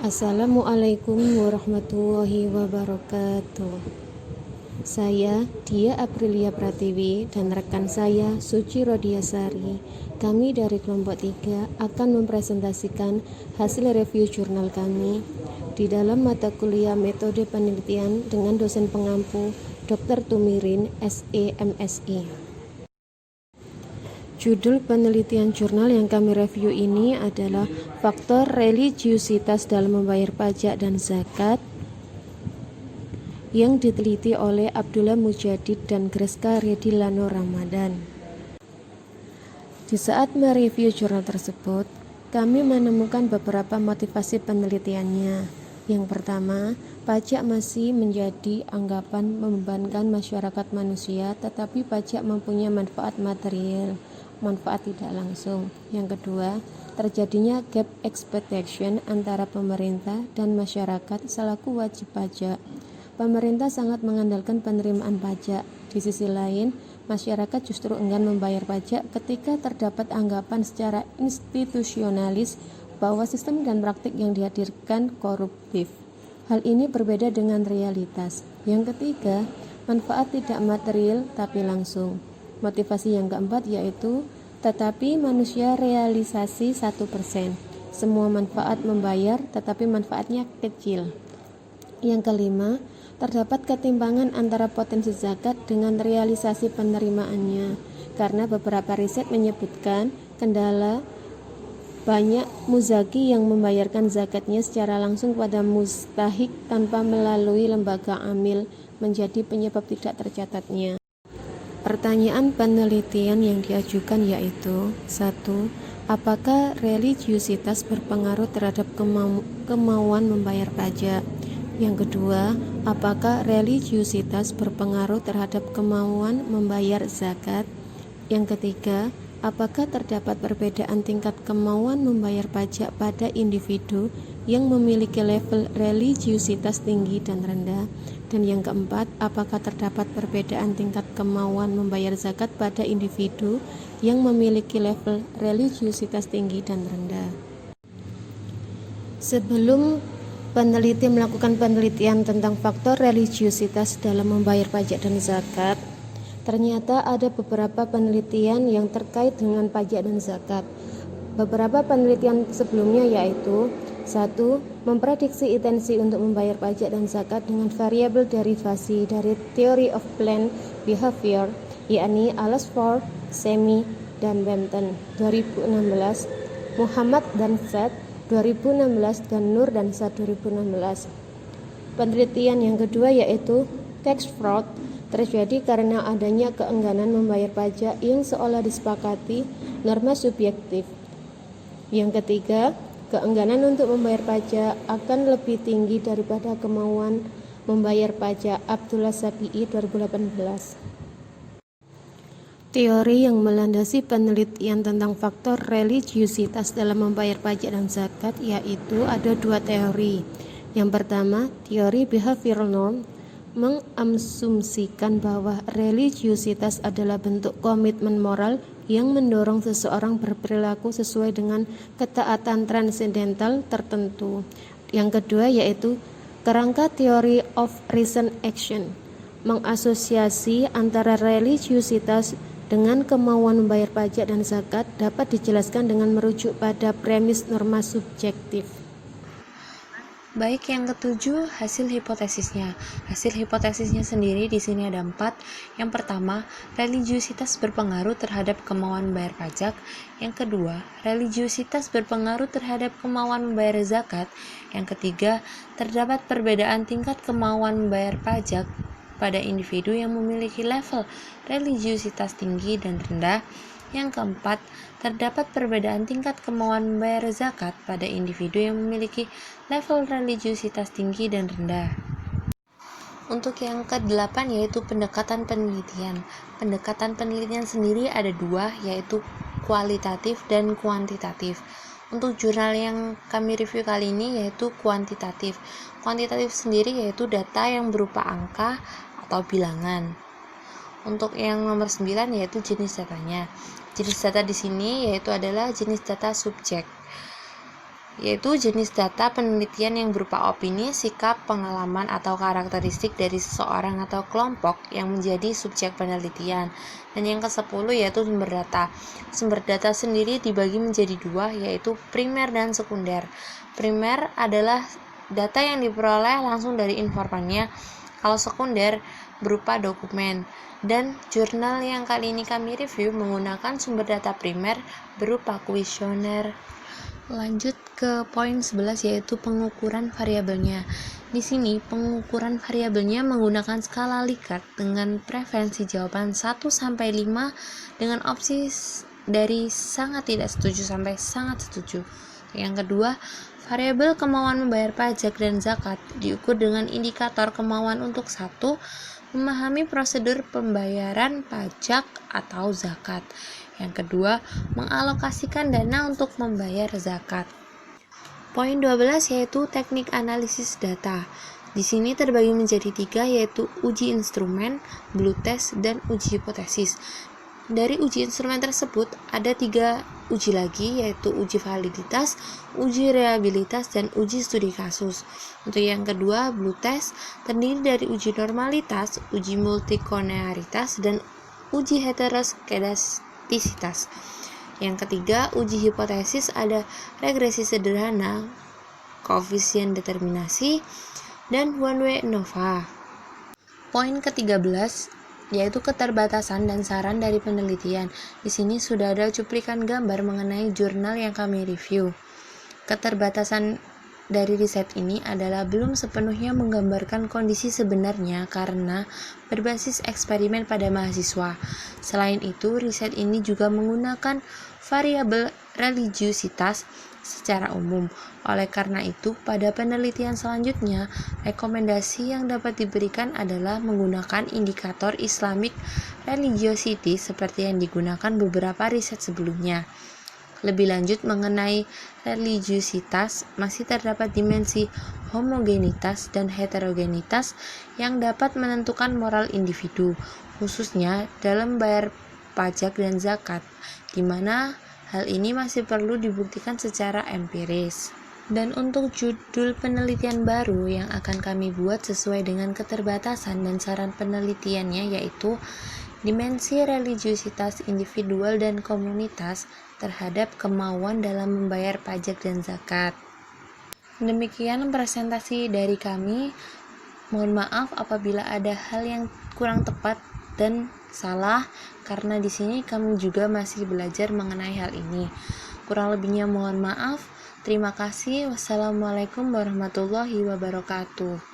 Assalamualaikum warahmatullahi wabarakatuh. Saya Dia Aprilia Pratiwi dan rekan saya Suci Rodiasari. Kami dari kelompok 3 akan mempresentasikan hasil review jurnal kami di dalam mata kuliah metode penelitian dengan dosen pengampu Dr. Tumirin SE MSI. Judul penelitian jurnal yang kami review ini adalah faktor religiusitas dalam membayar pajak dan zakat yang diteliti oleh Abdullah Mujadid dan Greska Redilano Ramadan. Di saat mereview jurnal tersebut, kami menemukan beberapa motivasi penelitiannya. Yang pertama, pajak masih menjadi anggapan membebankan masyarakat manusia, tetapi pajak mempunyai manfaat material, manfaat tidak langsung. Yang kedua, terjadinya gap expectation antara pemerintah dan masyarakat selaku wajib pajak. Pemerintah sangat mengandalkan penerimaan pajak. Di sisi lain, masyarakat justru enggan membayar pajak ketika terdapat anggapan secara institusionalis bahwa sistem dan praktik yang dihadirkan koruptif. Hal ini berbeda dengan realitas. Yang ketiga, manfaat tidak material tapi langsung. Motivasi yang keempat yaitu tetapi manusia realisasi 1%. Semua manfaat membayar tetapi manfaatnya kecil. Yang kelima, terdapat ketimpangan antara potensi zakat dengan realisasi penerimaannya, karena beberapa riset menyebutkan kendala banyak muzaki yang membayarkan zakatnya secara langsung pada mustahik tanpa melalui lembaga amil menjadi penyebab tidak tercatatnya. Pertanyaan penelitian yang diajukan yaitu 1. Apakah religiusitas berpengaruh terhadap kemauan membayar pajak? Yang kedua, apakah religiusitas berpengaruh terhadap kemauan membayar zakat? Yang ketiga, apakah terdapat perbedaan tingkat kemauan membayar pajak pada individu yang memiliki level religiusitas tinggi dan rendah? Dan yang keempat, apakah terdapat perbedaan tingkat kemauan membayar zakat pada individu yang memiliki level religiusitas tinggi dan rendah? Sebelum peneliti melakukan penelitian tentang faktor religiusitas dalam membayar pajak dan zakat, ternyata ada beberapa penelitian yang terkait dengan pajak dan zakat. Beberapa penelitian sebelumnya yaitu 1. Memprediksi intensi untuk membayar pajak dan zakat dengan variabel derivasi dari Theory of Planned Behavior, yakni Alsford, Semi, dan Benton 2016, Muhammad dan Saad 2016, dan Nur dan Saad 2016. Penelitian yang kedua yaitu tax fraud terjadi karena adanya keengganan membayar pajak yang seolah disepakati norma subjektif. Yang ketiga, keengganan untuk membayar pajak akan lebih tinggi daripada kemauan membayar pajak. Abdullah Sabi'i 2018. Teori yang melandasi penelitian tentang faktor religiusitas dalam membayar pajak dan zakat yaitu ada dua teori. Yang pertama, teori behavioral norm mengasumsikan bahwa religiusitas adalah bentuk komitmen moral yang mendorong seseorang berperilaku sesuai dengan ketaatan transendental tertentu. Yang kedua yaitu kerangka teori of reason action, mengasosiasi antara religiusitas dengan kemauan membayar pajak dan zakat dapat dijelaskan dengan merujuk pada premis norma subjektif. Baik, yang ketujuh, hasil hipotesisnya. Hasil hipotesisnya sendiri di sini ada 4. Yang pertama, religiusitas berpengaruh terhadap kemauan membayar pajak. Yang kedua, religiusitas berpengaruh terhadap kemauan membayar zakat. Yang ketiga, terdapat perbedaan tingkat kemauan membayar pajak pada individu yang memiliki level religiusitas tinggi dan rendah. Yang keempat, terdapat perbedaan tingkat kemauan membayar zakat pada individu yang memiliki level religiusitas tinggi dan rendah. Untuk yang ke-8 yaitu pendekatan penelitian. Pendekatan penelitian sendiri ada 2, yaitu kualitatif dan kuantitatif. Untuk jurnal yang kami review kali ini yaitu kuantitatif. Kuantitatif sendiri yaitu data yang berupa angka atau bilangan. Untuk yang nomor 9 yaitu jenis datanya. Jenis data di sini yaitu adalah jenis data subjek. yaitu jenis data penelitian yang berupa opini, sikap, pengalaman, atau karakteristik dari seseorang atau kelompok yang menjadi subjek penelitian. Dan yang ke-10 yaitu sumber data. Sumber data sendiri dibagi menjadi dua, yaitu primer dan sekunder. Primer adalah data yang diperoleh langsung dari informannya, kalau sekunder berupa dokumen. Dan jurnal yang kali ini kami review menggunakan sumber data primer berupa kuesioner. Lanjut ke poin 11 yaitu pengukuran variabelnya. Di sini pengukuran variabelnya menggunakan skala Likert dengan preferensi jawaban 1 sampai 5 dengan opsi dari sangat tidak setuju sampai sangat setuju. Yang kedua, variabel kemauan membayar pajak dan zakat diukur dengan indikator kemauan untuk 1. Memahami prosedur pembayaran pajak atau zakat. Yang kedua, mengalokasikan dana untuk membayar zakat. Poin 12 yaitu teknik analisis data. Di sini terbagi menjadi 3 yaitu uji instrumen, blue test, dan uji hipotesis. Dari uji instrumen tersebut ada 3 uji lagi yaitu uji validitas, uji reliabilitas, dan uji studi kasus. Untuk yang kedua, blue test terdiri dari uji normalitas, uji multikonearitas, dan uji heteroskedastisitas. Yang ketiga, uji hipotesis ada regresi sederhana, koefisien determinasi, dan one way ANOVA. Poin ke-13 yaitu keterbatasan dan saran dari penelitian. Di sini sudah ada cuplikan gambar mengenai jurnal yang kami review. Keterbatasan dari riset ini adalah belum sepenuhnya menggambarkan kondisi sebenarnya karena berbasis eksperimen pada mahasiswa. Selain itu, riset ini juga menggunakan variabel religiusitas secara umum. Oleh karena itu, pada penelitian selanjutnya, rekomendasi yang dapat diberikan adalah menggunakan indikator Islamic religiosity seperti yang digunakan beberapa riset sebelumnya. Lebih lanjut mengenai religiusitas, masih terdapat dimensi homogenitas dan heterogenitas yang dapat menentukan moral individu, khususnya dalam bayar pajak dan zakat, di mana hal ini masih perlu dibuktikan secara empiris. Dan untuk judul penelitian baru yang akan kami buat sesuai dengan keterbatasan dan saran penelitiannya yaitu dimensi religiusitas individual dan komunitas terhadap kemauan dalam membayar pajak dan zakat. Demikian presentasi dari kami. Mohon maaf apabila ada hal yang kurang tepat dan salah, karena di sini kami juga masih belajar mengenai hal ini. Kurang lebihnya mohon maaf. Terima kasih. Wassalamualaikum warahmatullahi wabarakatuh.